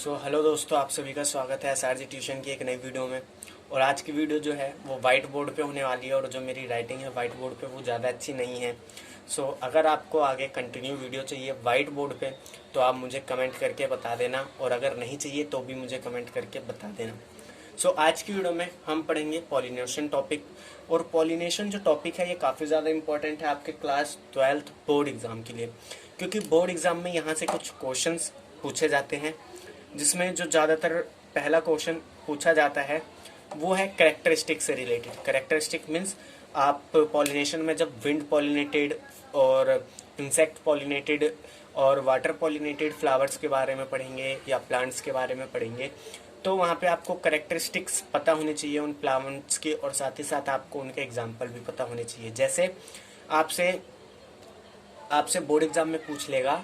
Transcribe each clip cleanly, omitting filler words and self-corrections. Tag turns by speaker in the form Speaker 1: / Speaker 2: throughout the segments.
Speaker 1: Hello दोस्तों, आप सभी का स्वागत है एसआरजी ट्यूशन की एक नई वीडियो में। और आज की वीडियो जो है वो वाइट बोर्ड पे होने वाली है, और जो मेरी राइटिंग है वाइट बोर्ड पे वो ज़्यादा अच्छी नहीं है। अगर आपको आगे कंटिन्यू वीडियो चाहिए वाइट बोर्ड पे तो आप मुझे कमेंट करके बता देना, और अगर नहीं चाहिए तो भी मुझे कमेंट करके बता देना। आज की वीडियो में हम पढ़ेंगे पॉलिनेशन टॉपिक। और पॉलिनेशन जो टॉपिक है ये काफ़ी ज़्यादा इंपॉर्टेंट है आपके क्लास 12th बोर्ड एग्ज़ाम के लिए, क्योंकि बोर्ड एग्ज़ाम में यहाँ से कुछ क्वेश्चंस पूछे जाते हैं, जिसमें जो ज़्यादातर पहला क्वेश्चन पूछा जाता है वो है कैरेक्टरिस्टिक से रिलेटेड। कैरेक्टरिस्टिक मीन्स आप पॉलिनेशन में जब विंड पॉलिनेटेड और इंसेक्ट पॉलिनेटेड और वाटर पॉलिनेटेड फ्लावर्स के बारे में पढ़ेंगे या प्लांट्स के बारे में पढ़ेंगे, तो वहाँ पे आपको कैरेक्टरिस्टिक्स पता होने चाहिए उन प्लांट्स के, और साथ ही साथ आपको उनके एग्जाम्पल भी पता होने चाहिए। जैसे आपसे आपसे बोर्ड एग्जाम में पूछ लेगा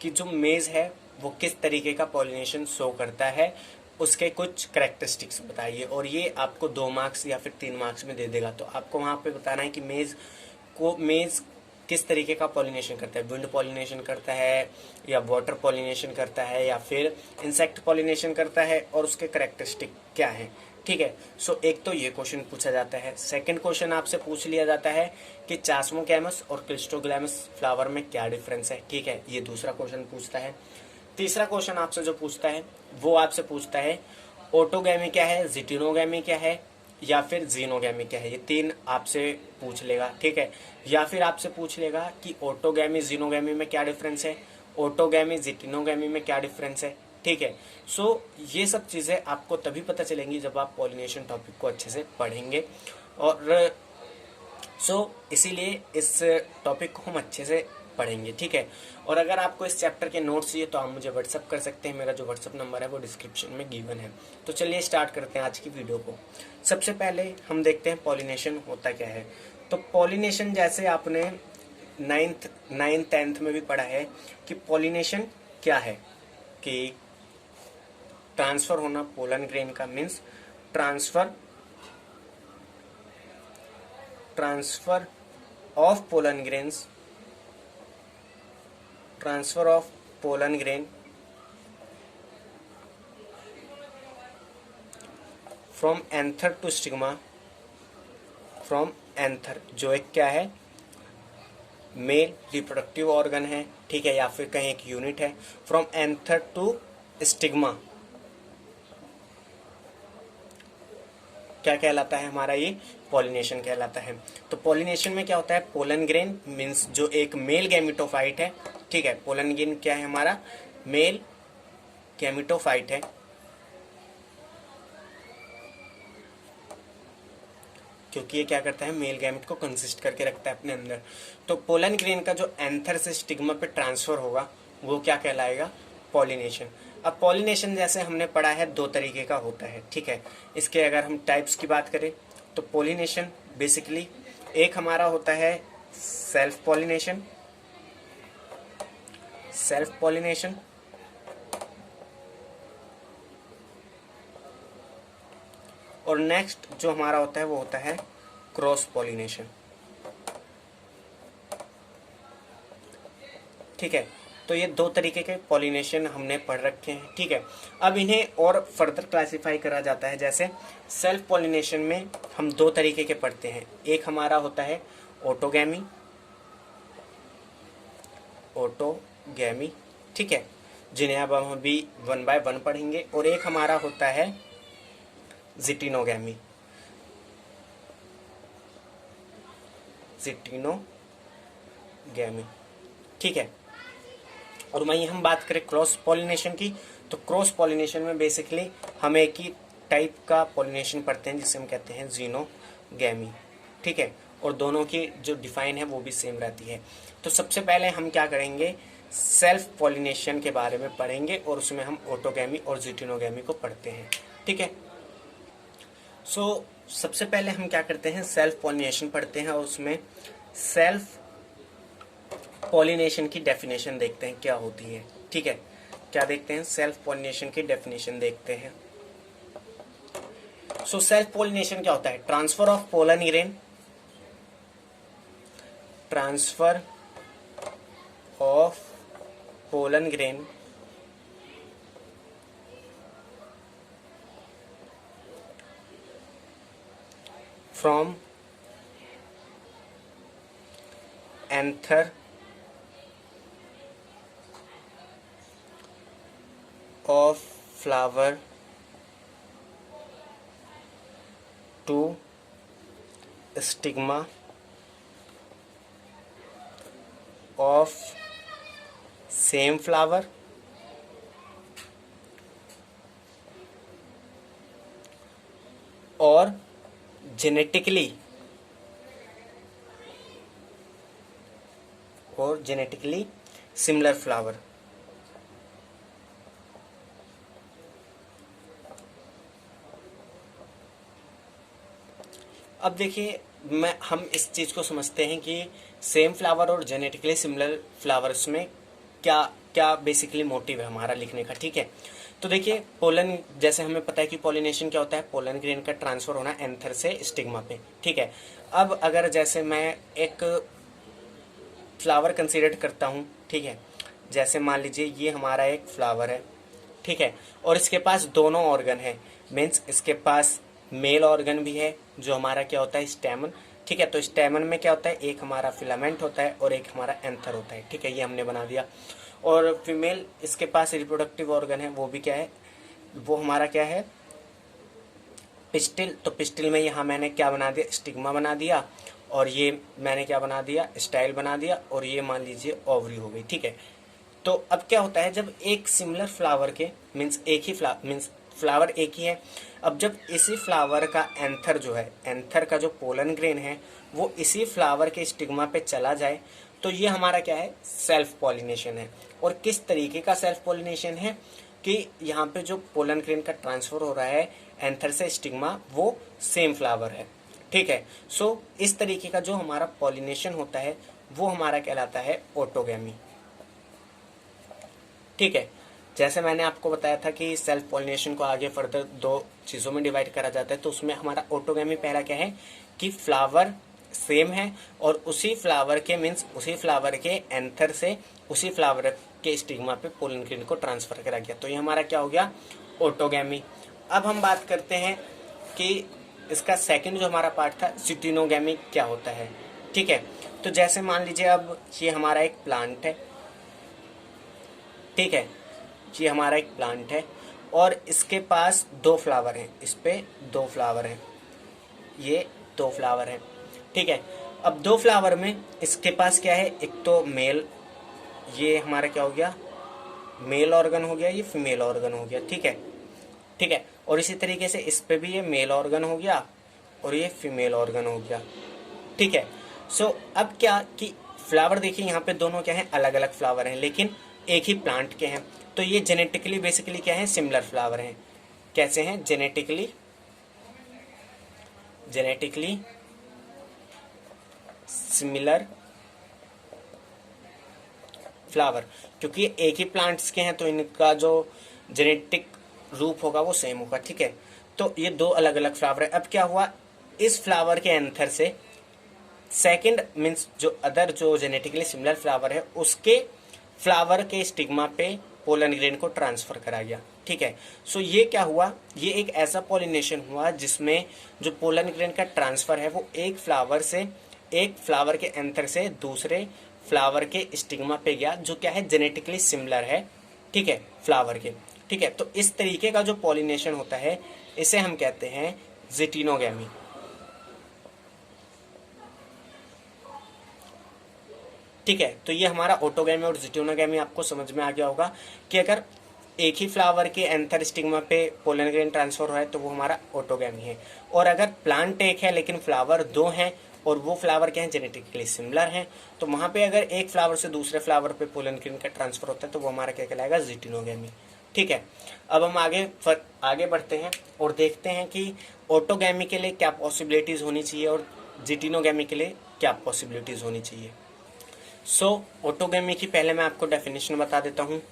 Speaker 1: कि जो मेज़ है वो किस तरीके का पॉलिनेशन शो करता है, उसके कुछ करेक्टरिस्टिक्स बताइए, और ये आपको 2 मार्क्स या फिर 3 मार्क्स में दे देगा। तो आपको वहाँ पे बताना है कि मेज़ किस तरीके का पॉलिनेशन करता है, विंड पॉलिनेशन करता है या वाटर पॉलिनेशन करता है या फिर इंसेक्ट पॉलिनेशन करता है, और उसके करेक्टरिस्टिक क्या हैं। ठीक है। एक तो ये क्वेश्चन पूछा जाता है। सेकंड क्वेश्चन आपसे पूछ लिया जाता है कि चास्मोगैमस और क्लिस्टोग्लैमस फ्लावर में क्या डिफरेंस है। ठीक है, ये दूसरा क्वेश्चन पूछता है। तीसरा क्वेश्चन आपसे जो पूछता है वो आपसे पूछता है ऑटोगैमी क्या है, जिटिनोगैमी क्या है, या फिर जीनोगैमी क्या है। ये 3 आपसे पूछ लेगा। ठीक है। या फिर आपसे पूछ लेगा कि ऑटोगैमी जीनोगैमी में क्या डिफरेंस है, ऑटोगैमी जिटिनोगैमी में क्या डिफरेंस है। ठीक है। ये सब चीज़ें आपको तभी पता चलेंगी जब आप पॉलिनेशन टॉपिक को अच्छे से पढ़ेंगे, और इसीलिए इस टॉपिक को हम अच्छे से पढ़ेंगे। ठीक है। और अगर आपको इस चैप्टर के नोट्स चाहिए तो आप मुझे व्हाट्सअप कर सकते हैं। मेरा जो व्हाट्सअप नंबर है वो डिस्क्रिप्शन में गिवन है। तो चलिए स्टार्ट करते हैं आज की वीडियो को। सबसे पहले हम देखते हैं पॉलिनेशन होता क्या है। तो पॉलिनेशन, जैसे आपने 9th 10th में भी पढ़ा है कि पॉलिनेशन क्या है, कि ट्रांसफर होना पोलन ग्रेन का means transfer of pollen grains, transfer of pollen grain from anther to stigma, from anther जो एक क्या है, मेल रिप्रोडक्टिव ऑर्गन है। ठीक है, या फिर कहीं एक यूनिट है। फ्रॉम एंथर टू स्टिग्मा क्या कहलाता है हमारा, ये पॉलिनेशन कहलाता है। तो पॉलिनेशन में क्या होता है, पोलन ग्रेन मीन्स जो एक मेल गैमिटोफाइट है। ठीक है, पोलन ग्रेन क्या है हमारा, मेल गैमिटोफाइट है, क्योंकि ये क्या करता है, मेल गैमेट को कंसिस्ट करके रखता है अपने अंदर। तो पोलन ग्रेन का जो एंथर से स्टिग्मा पे ट्रांसफर होगा वो क्या कहलाएगा, पॉलिनेशन। अब पॉलिनेशन जैसे हमने पढ़ा है 2 तरीके का होता है। ठीक है। इसके अगर हम टाइप्स की बात करें तो पॉलिनेशन बेसिकली एक हमारा होता है सेल्फ पॉलिनेशन, और नेक्स्ट जो हमारा होता है वो होता है क्रॉस पॉलिनेशन। ठीक है। तो ये 2 तरीके के पॉलिनेशन हमने पढ़ रखे हैं। ठीक है। अब इन्हें और फर्दर क्लासिफाई करा जाता है। जैसे सेल्फ पॉलिनेशन में हम 2 तरीके के पढ़ते हैं। एक हमारा होता है ऑटोगैमी, ठीक है, जिन्हें अब हम अभी 1 by 1 पढ़ेंगे। और एक हमारा होता है जिटिनोगैमी, ठीक है। और वहीं हम बात करें क्रॉस पॉलिनेशन की, तो क्रॉस पॉलिनेशन में बेसिकली हम एक ही टाइप का पॉलिनेशन पढ़ते हैं जिसे हम कहते हैं जीनोगैमी। ठीक है। और दोनों की जो डिफाइन है वो भी सेम रहती है। तो सबसे पहले हम क्या करेंगे, सेल्फ पॉलिनेशन के बारे में पढ़ेंगे, और उसमें हम ऑटोगैमी और जिटिनोगैमी को पढ़ते हैं। ठीक है। सबसे पहले हम क्या करते हैं, सेल्फ पॉलिनेशन पढ़ते हैं, और उसमें सेल्फ पॉलिनेशन की डेफिनेशन देखते हैं क्या होती है। ठीक है। क्या देखते हैं, सेल्फ पॉलिनेशन की डेफिनेशन देखते हैं। सेल्फ पॉलिनेशन क्या होता है, transfer of pollen grain, transfer of pollen grain from anther of flower to stigma of same flower और जेनेटिकली सिमिलर फ्लावर। अब देखिए हम इस चीज को समझते हैं कि सेम फ्लावर और जेनेटिकली सिमिलर फ्लावर्स में क्या क्या बेसिकली मोटिव है हमारा लिखने का। ठीक है, तो देखिए पोलन, जैसे हमें पता है कि पॉलिनेशन क्या होता है, पोलन ग्रेन का ट्रांसफर होना एंथर से स्टिग्मा पे। ठीक है, अब अगर जैसे मैं एक फ्लावर कंसीडर करता हूँ, ठीक है, जैसे मान लीजिए ये हमारा एक फ्लावर है, ठीक है, और इसके पास दोनों ऑर्गन है, मीन्स इसके पास मेल ऑर्गन भी है जो हमारा क्या होता है, स्टेमन। ठीक है, तो स्टेमन में क्या होता है, एक हमारा फिलामेंट होता है और एक हमारा एंथर होता है। ठीक है, ये हमने बना दिया। और फीमेल इसके पास रिप्रोडक्टिव ऑर्गन है, वो भी क्या है, वो हमारा क्या है, पिस्टिल। तो पिस्टिल में यहाँ मैंने क्या बना दिया, स्टिग्मा बना दिया, और ये मैंने क्या बना दिया, स्टाइल बना दिया, और ये मान लीजिए ओवरी हो गई। ठीक है, तो अब क्या होता है, जब एक सिमिलर फ्लावर के मीन्स एक ही फ्लावर एक ही है, अब जब इसी फ्लावर का एंथर जो है, एंथर का जो पोलन ग्रेन है वो इसी फ्लावर के स्टिग्मा पे चला जाए, तो ये हमारा क्या है, सेल्फ पॉलिनेशन है। और किस तरीके का सेल्फ पॉलिनेशन है कि यहाँ पे जो पोलन ग्रेन का ट्रांसफर हो रहा है एंथर से स्टिग्मा, वो सेम फ्लावर है। ठीक है, सो इस तरीके का जो हमारा पॉलिनेशन होता है वो हमारा कहलाता है ऑटोगैमी। ठीक है, जैसे मैंने आपको बताया था कि सेल्फ पॉलिनेशन को आगे फर्दर दो चीज़ों में डिवाइड करा जाता है, तो उसमें हमारा ऑटोगैमी पहला क्या है कि फ्लावर सेम है और उसी फ्लावर के मीन्स उसी फ्लावर के एंथर से उसी फ्लावर के स्टिग्मा पे पोलन ग्रेन को ट्रांसफर करा गया, तो ये हमारा क्या हो गया, ऑटोगैमी। अब हम बात करते हैं कि इसका सेकंड जो हमारा पार्ट था, सिटिनोगैमी, क्या होता है। ठीक है, तो जैसे मान लीजिए अब ये हमारा एक प्लांट है, ठीक है, ये हमारा एक प्लांट है और इसके पास दो फ्लावर हैं, इस पे दो फ्लावर हैं, ये दो फ्लावर हैं। ठीक है, अब दो फ्लावर में इसके पास क्या है, एक तो मेल, ये हमारा क्या हो गया, मेल ऑर्गन हो गया, ये फीमेल ऑर्गन हो गया। ठीक है, ठीक है, और इसी तरीके से इस पे भी ये मेल ऑर्गन हो गया और ये फीमेल ऑर्गन हो गया। ठीक है, सो अब क्या कि फ्लावर देखिए यहाँ पे दोनों क्या है, अलग अलग फ्लावर हैं लेकिन एक ही प्लांट के हैं, तो ये जेनेटिकली बेसिकली क्या है, सिमिलर फ्लावर हैं। कैसे हैं, जेनेटिकली सिमिलर फ्लावर, क्योंकि ये एक ही प्लांट्स के हैं तो इनका जो जेनेटिक रूप होगा वो सेम होगा। ठीक है, तो ये दो अलग अलग फ्लावर है। अब क्या हुआ, इस फ्लावर के एंथर से सेकंड मीन्स जो अदर जो जेनेटिकली सिमिलर फ्लावर है उसके फ्लावर के स्टिग्मा पे पोलन ग्रेन को ट्रांसफर करा गया। ठीक है, सो ये क्या हुआ, ये एक ऐसा पॉलिनेशन हुआ जिसमें जो पोलन ग्रेन का ट्रांसफर है वो एक फ्लावर के एंथर से दूसरे फ्लावर के स्टिग्मा पे गया, जो क्या है, जेनेटिकली सिमिलर है। ठीक है, फ्लावर के। ठीक है, तो इस तरीके का जो पॉलिनेशन होता है इसे हम कहते हैं जिटिनोगैमी। ठीक है, तो ये हमारा ऑटोगैमी और जिटिनोगैमी आपको समझ में आ गया होगा कि अगर एक ही फ्लावर के एंथर स्टिग्मा पे पोलन ग्रेन ट्रांसफर हो है तो वो हमारा ऑटोगैमी है। और अगर प्लांट एक है लेकिन फ्लावर दो हैं और वो फ्लावर क्या है, जेनेटिकली सिमिलर हैं, तो वहां पे अगर एक फ्लावर से दूसरे फ्लावर पे पोलन ग्रेन का ट्रांसफर होता है तो वो हमारा क्या कहलाएगा, जिटिनोगैमी। ठीक है, अब हम आगे बढ़ते हैं और देखते हैं कि ऑटोगैमी के लिए क्या पॉसिबिलिटीज होनी चाहिए और जिटिनोगैमी के लिए क्या पॉसिबिलिटीज होनी चाहिए। सो ऑटोगैमी की पहले मैं आपको डेफिनेशन बता देता हूँ,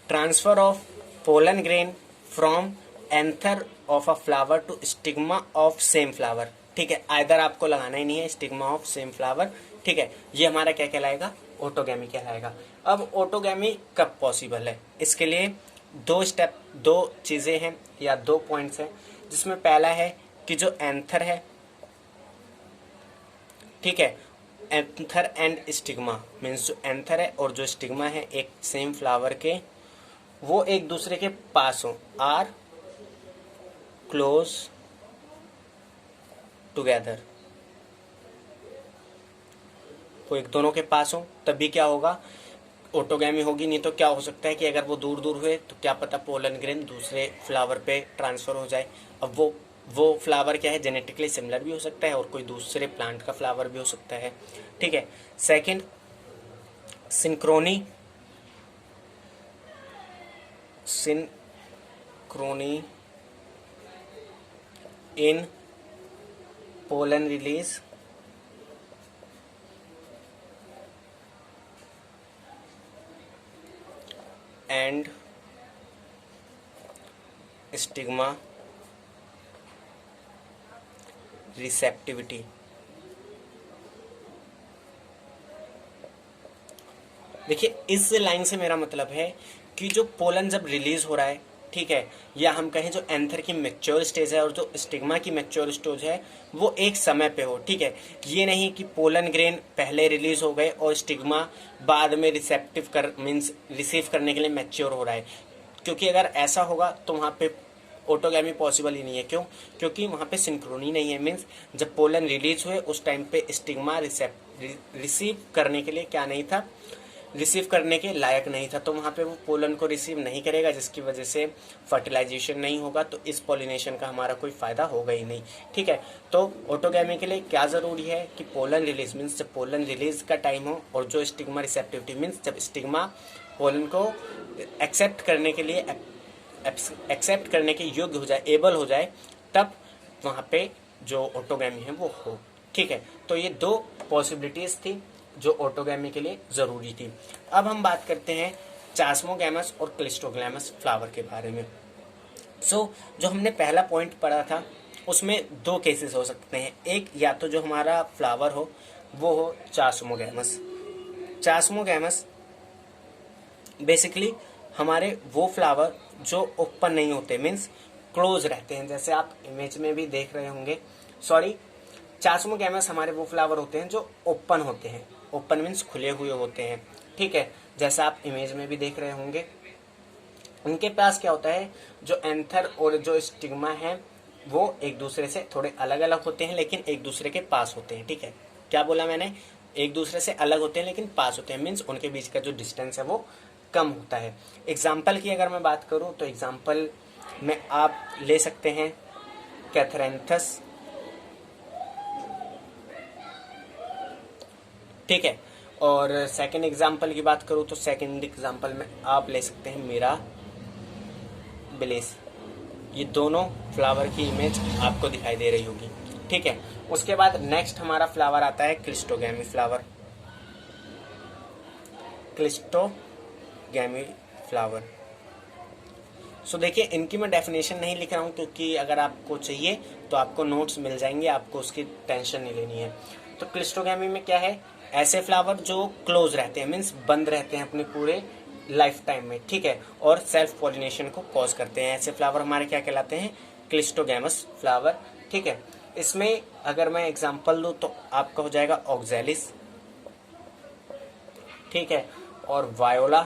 Speaker 1: transfer of pollen grain from anther of a flower to stigma of same flower. ठीक है, आइदर आपको लगाना ही नहीं है, स्टिग्मा ऑफ सेम फ्लावर। ठीक है, ये हमारा क्या कहलाएगा, ऑटोगैमी कहलाएगा। अब ऑटोगैमी कब पॉसिबल है, इसके लिए दो चीजें हैं या दो पॉइंट्स हैं, जिसमें पहला है कि जो एंथर है ठीक है। एंथर एंड स्टिग्मा मीन्स जो एंथर है और जो स्टिग्मा है एक सेम फ्लावर के, वो एक दूसरे के पास हो, आर क्लोज टुगेदर, वो एक दोनों के पास हो तभी क्या होगा, ऑटोगैमी होगी। नहीं तो क्या हो सकता है कि अगर वो दूर दूर हुए तो क्या पता पोलन ग्रेन दूसरे फ्लावर पे ट्रांसफर हो जाए। अब वो फ्लावर क्या है, जेनेटिकली सिमिलर भी हो सकता है और कोई दूसरे प्लांट का फ्लावर भी हो सकता है। ठीक है। Second, synchrony in pollen release and stigma receptivity. देखिए इस लाइन से मेरा मतलब है कि जो पोलन जब रिलीज हो रहा है, ठीक है, या हम कहें जो एंथर की मैच्योर स्टेज है और जो स्टिग्मा की मैच्योर स्टेज है वो एक समय पे हो। ठीक है, ये नहीं कि पोलन ग्रेन पहले रिलीज हो गए और स्टिग्मा बाद में रिसेप्टिव कर मीन्स रिसीव करने के लिए मैच्योर हो रहा है, क्योंकि अगर ऐसा होगा तो वहाँ पे ऑटोगैमी पॉसिबल ही नहीं है। क्यों? क्योंकि वहाँ पे सिंक्रोनी नहीं है। मीन्स जब पोलन रिलीज हुए उस टाइम पे स्टिग्मा रिसीव करने के लिए क्या नहीं था, रिसीव करने के लायक नहीं था, तो वहाँ पे वो पोलन को रिसीव नहीं करेगा, जिसकी वजह से फर्टिलाइजेशन नहीं होगा, तो इस पॉलिनेशन का हमारा कोई फायदा होगा ही नहीं। ठीक है, तो ऑटोगैमी के लिए क्या जरूरी है कि पोलन रिलीज मीन्स जब पोलन रिलीज का टाइम हो और जो स्टिग्मा रिसेप्टिविटी मीन्स जब स्टिग्मा पोलन को एक्सेप्ट करने के लिए एक्सेप्ट करने के योग्य हो जाए, एबल हो जाए, तब वहाँ पे जो ऑटोगैमी है वो हो। ठीक है, तो ये दो पॉसिबिलिटीज थी जो ऑटोगैमी के लिए जरूरी थी। अब हम बात करते हैं चास्मोगैमस और क्लिस्टोग्लैमस फ्लावर के बारे में। जो हमने पहला पॉइंट पढ़ा था उसमें दो केसेस हो सकते हैं। एक, या तो जो हमारा फ्लावर हो वो हो चास्मोगैमस। चास्मोगैमस बेसिकली हमारे वो फ्लावर जो ओपन नहीं होते, मीन्स क्लोज रहते हैं, जैसे आप इमेज में भी देख रहे होंगे। चास्मोगैमस हमारे वो फ्लावर होते हैं जो ओपन होते हैं। ओपन मीन्स खुले हुए होते हैं। ठीक है, जैसा आप इमेज में भी देख रहे होंगे। उनके पास क्या होता है, जो एंथर और जो स्टिग्मा है वो एक दूसरे से थोड़े अलग अलग होते हैं लेकिन एक दूसरे के पास होते हैं। ठीक है, क्या बोला मैंने, एक दूसरे से अलग होते हैं लेकिन पास होते हैं, मीन्स उनके बीच का जो डिस्टेंस है वो कम होता है। एग्जाम्पल की अगर मैं बात करूं तो एग्जाम्पल में आप ले सकते हैं कैथरेंथस। ठीक है, और सेकंड एग्जाम्पल की बात करूं तो सेकंड एग्जाम्पल में आप ले सकते हैं मीरा बिलिस। ये दोनों फ्लावर की इमेज आपको दिखाई दे रही होगी। ठीक है, उसके बाद नेक्स्ट हमारा फ्लावर आता है क्लिस्टोगैमी फ्लावर। क्लिस्टोगैमी फ्लावर, देखिए इनकी मैं डेफिनेशन नहीं लिख रहा हूँ क्योंकि अगर आपको चाहिए तो आपको नोट्स मिल जाएंगे, आपको उसकी टेंशन नहीं लेनी है। तो क्लिस्टोगैमी में क्या है, ऐसे फ्लावर जो क्लोज रहते हैं, मीन्स बंद रहते हैं अपने पूरे लाइफ टाइम में। ठीक है, और सेल्फ पॉलिनेशन को कॉज करते हैं। ऐसे फ्लावर हमारे क्या कहलाते हैं, क्लिस्टोगैमस फ्लावर। ठीक है, इसमें अगर मैं एग्जांपल दूं तो आपका हो जाएगा ऑक्जेलिस, ठीक है, और वायोला।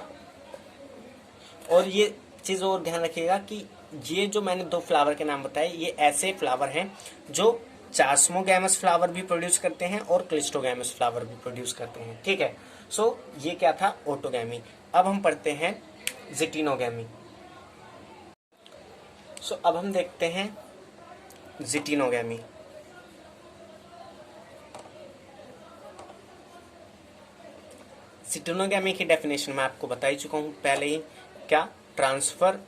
Speaker 1: और ये चीज और ध्यान रखिएगा कि ये जो मैंने दो फ्लावर के नाम बताए ये ऐसे फ्लावर हैं जो चास्मोगैमस फ्लावर भी प्रोड्यूस करते हैं और क्लिस्टोगैमस फ्लावर भी प्रोड्यूस करते हैं। ठीक है, ये क्या था, ऑटोगैमी। अब हम पढ़ते हैं जिटिनोगैमी। अब हम देखते हैं जिटिनोगैमी। जिटिनोगैमी की डेफिनेशन मैं आपको बता ही चुका हूं पहले ही। क्या, transfer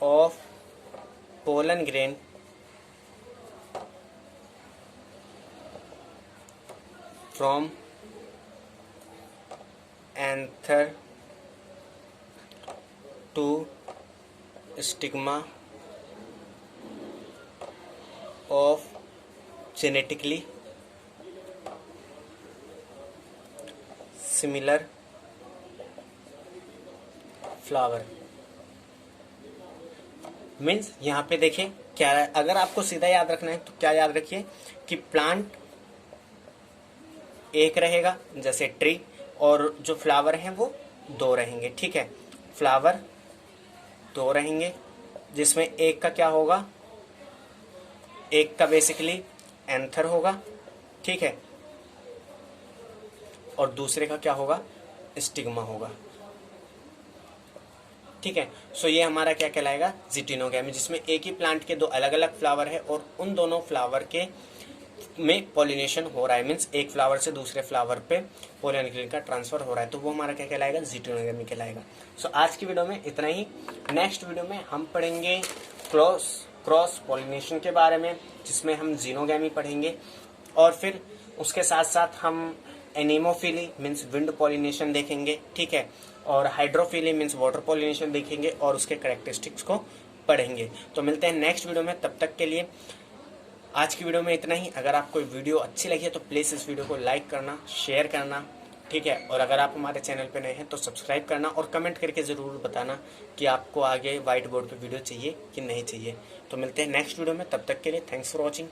Speaker 1: of pollen grain from anther to stigma of genetically similar flower. Means यहाँ पे देखें क्या, अगर आपको सीधा याद रखना है तो क्या याद रखिए कि प्लांट एक रहेगा जैसे ट्री, और जो फ्लावर हैं वो दो रहेंगे, ठीक है। फ्लावर दो रहेंगे, जिसमें एक का क्या होगा, एक का बेसिकली एंथर होगा, ठीक है, और दूसरे का क्या होगा, स्टिग्मा होगा, ठीक है। सो ये हमारा क्या कहलाएगा, जिटिनोगैमी, जिसमें एक ही प्लांट के दो अलग अलग फ्लावर है और उन दोनों फ्लावर के में पॉलिनेशन हो रहा है, मीन्स एक फ्लावर से दूसरे फ्लावर पे पोलन ग्रेन का ट्रांसफर हो रहा है, तो वो हमारा क्या कहलाएगा, जिटिनोगैमी कहलाएगा। सो आज की वीडियो में इतना ही। नेक्स्ट वीडियो में हम पढ़ेंगे क्रॉस पॉलिनेशन के बारे में, जिसमें हम जीनोगैमी पढ़ेंगे, और फिर उसके साथ साथ हम एनीमोफिली मीन्स विंड पॉलिनेशन देखेंगे, ठीक है, और हाइड्रोफिली मीन्स वाटर पॉलिनेशन देखेंगे और उसके कैरेक्टरिस्टिक्स को पढ़ेंगे। तो मिलते हैं नेक्स्ट वीडियो में, तब तक के लिए आज की वीडियो में इतना ही। अगर आपको वीडियो अच्छी लगी है तो प्लीज़ इस वीडियो को लाइक करना, शेयर करना, ठीक है, और अगर आप हमारे चैनल पर नए हैं तो सब्सक्राइब करना और कमेंट करके ज़रूर बताना कि आपको आगे व्हाइट बोर्ड पर वीडियो चाहिए कि नहीं चाहिए। तो मिलते हैं नेक्स्ट वीडियो में, तब तक के लिए थैंक्स फॉर वॉचिंग।